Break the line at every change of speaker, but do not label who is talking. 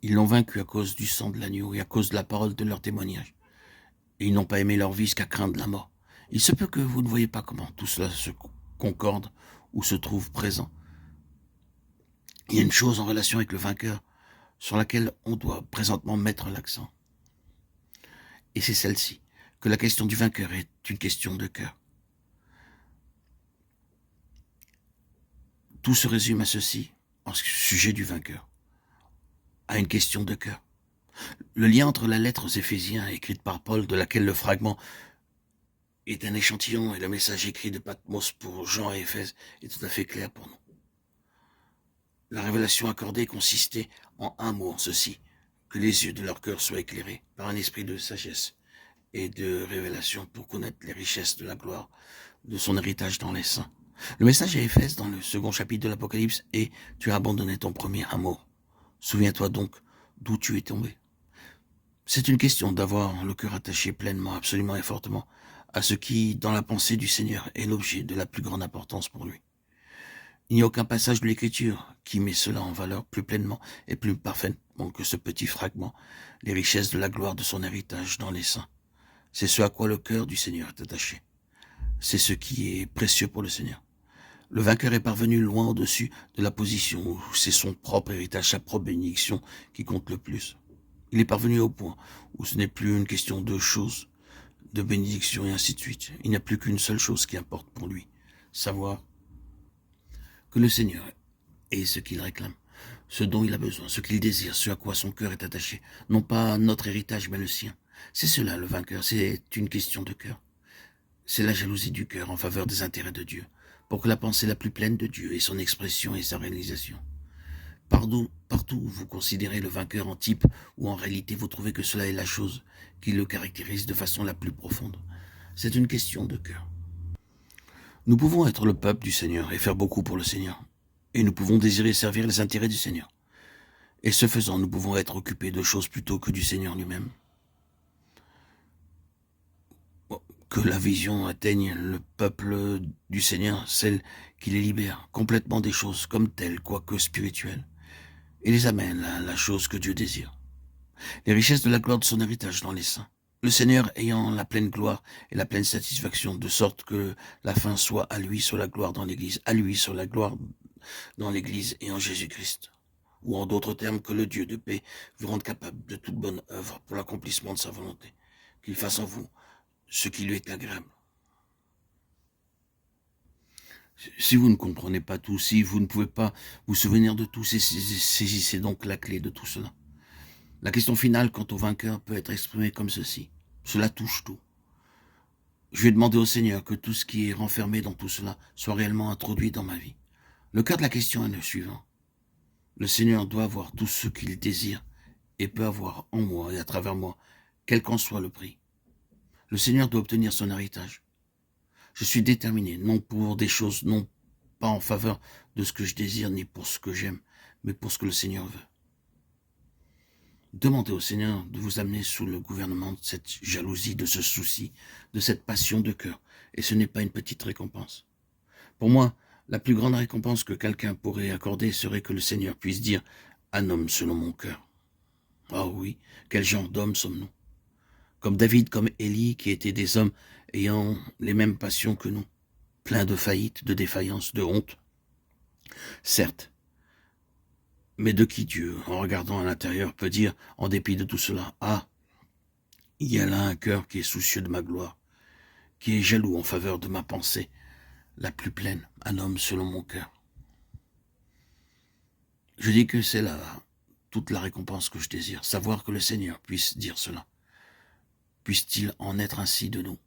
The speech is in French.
Ils l'ont vaincu à cause du sang de l'agneau et à cause de la parole de leur témoignage. Et ils n'ont pas aimé leur vie jusqu'à craindre la mort. Il se peut que vous ne voyez pas comment tout cela se concorde ou se trouve présent. Il y a une chose en relation avec le vainqueur sur laquelle on doit présentement mettre l'accent. Et c'est celle-ci, que la question du vainqueur est une question de cœur. Tout se résume à ceci, en sujet du vainqueur, à une question de cœur. Le lien entre la lettre aux Éphésiens écrite par Paul, de laquelle le fragment est un échantillon, et le message écrit de Patmos pour Jean et Éphèse est tout à fait clair pour nous. La révélation accordée consistait en un mot, en ceci, que les yeux de leur cœur soient éclairés par un esprit de sagesse et de révélation pour connaître les richesses de la gloire de son héritage dans les saints. Le message à Éphèse dans le second chapitre de l'Apocalypse est « Tu as abandonné ton premier amour. Souviens-toi donc d'où tu es tombé. » C'est une question d'avoir le cœur attaché pleinement, absolument et fortement à ce qui, dans la pensée du Seigneur, est l'objet de la plus grande importance pour lui. Il n'y a aucun passage de l'Écriture qui met cela en valeur plus pleinement et plus parfaitement que ce petit fragment, les richesses de la gloire de son héritage dans les saints. C'est ce à quoi le cœur du Seigneur est attaché. C'est ce qui est précieux pour le Seigneur. Le vainqueur est parvenu loin au-dessus de la position où c'est son propre héritage, sa propre bénédiction qui compte le plus. Il est parvenu au point où ce n'est plus une question de choses, de bénédiction et ainsi de suite. Il n'y a plus qu'une seule chose qui importe pour lui, savoir que le Seigneur est ce qu'il réclame, ce dont il a besoin, ce qu'il désire, ce à quoi son cœur est attaché. Non pas notre héritage, mais le sien. C'est cela le vainqueur, c'est une question de cœur. C'est la jalousie du cœur en faveur des intérêts de Dieu, pour que la pensée la plus pleine de Dieu ait son expression et sa réalisation. Partout où vous considérez le vainqueur en type ou en réalité vous trouvez que cela est la chose qui le caractérise de façon la plus profonde. C'est une question de cœur. Nous pouvons être le peuple du Seigneur et faire beaucoup pour le Seigneur. Et nous pouvons désirer servir les intérêts du Seigneur. Et ce faisant, nous pouvons être occupés de choses plutôt que du Seigneur lui-même. Que la vision atteigne le peuple du Seigneur, celle qui les libère complètement des choses comme telles, quoique spirituelles, et les amène à la chose que Dieu désire. Les richesses de la gloire de son héritage dans les saints. Le Seigneur ayant la pleine gloire et la pleine satisfaction, de sorte que la fin soit à lui sur la gloire dans l'Église, à lui sur la gloire dans l'Église et en Jésus-Christ. Ou en d'autres termes, que le Dieu de paix vous rende capable de toute bonne œuvre pour l'accomplissement de sa volonté, qu'il fasse en vous ce qui lui est agréable. Si vous ne comprenez pas tout, si vous ne pouvez pas vous souvenir de tout, saisissez donc la clé de tout cela. La question finale quant au vainqueur peut être exprimée comme ceci. Cela touche tout. Je vais demander au Seigneur que tout ce qui est renfermé dans tout cela soit réellement introduit dans ma vie. Le cœur de la question est le suivant. Le Seigneur doit avoir tout ce qu'il désire et peut avoir en moi et à travers moi, quel qu'en soit le prix. Le Seigneur doit obtenir son héritage. Je suis déterminé, non pour des choses, non pas en faveur de ce que je désire, ni pour ce que j'aime, mais pour ce que le Seigneur veut. Demandez au Seigneur de vous amener sous le gouvernement de cette jalousie, de ce souci, de cette passion de cœur. Et ce n'est pas une petite récompense. Pour moi, la plus grande récompense que quelqu'un pourrait accorder serait que le Seigneur puisse dire « un homme selon mon cœur ». Ah oui, quel genre d'homme sommes-nous? Comme David, comme Élie, qui étaient des hommes ayant les mêmes passions que nous, pleins de faillites, de défaillances, de honte. Certes, mais de qui Dieu, en regardant à l'intérieur, peut dire, en dépit de tout cela, « Ah, il y a là un cœur qui est soucieux de ma gloire, qui est jaloux en faveur de ma pensée, la plus pleine, un homme selon mon cœur. » Je dis que c'est là toute la récompense que je désire, savoir que le Seigneur puisse dire cela. Puisse-t-il en être ainsi de nous?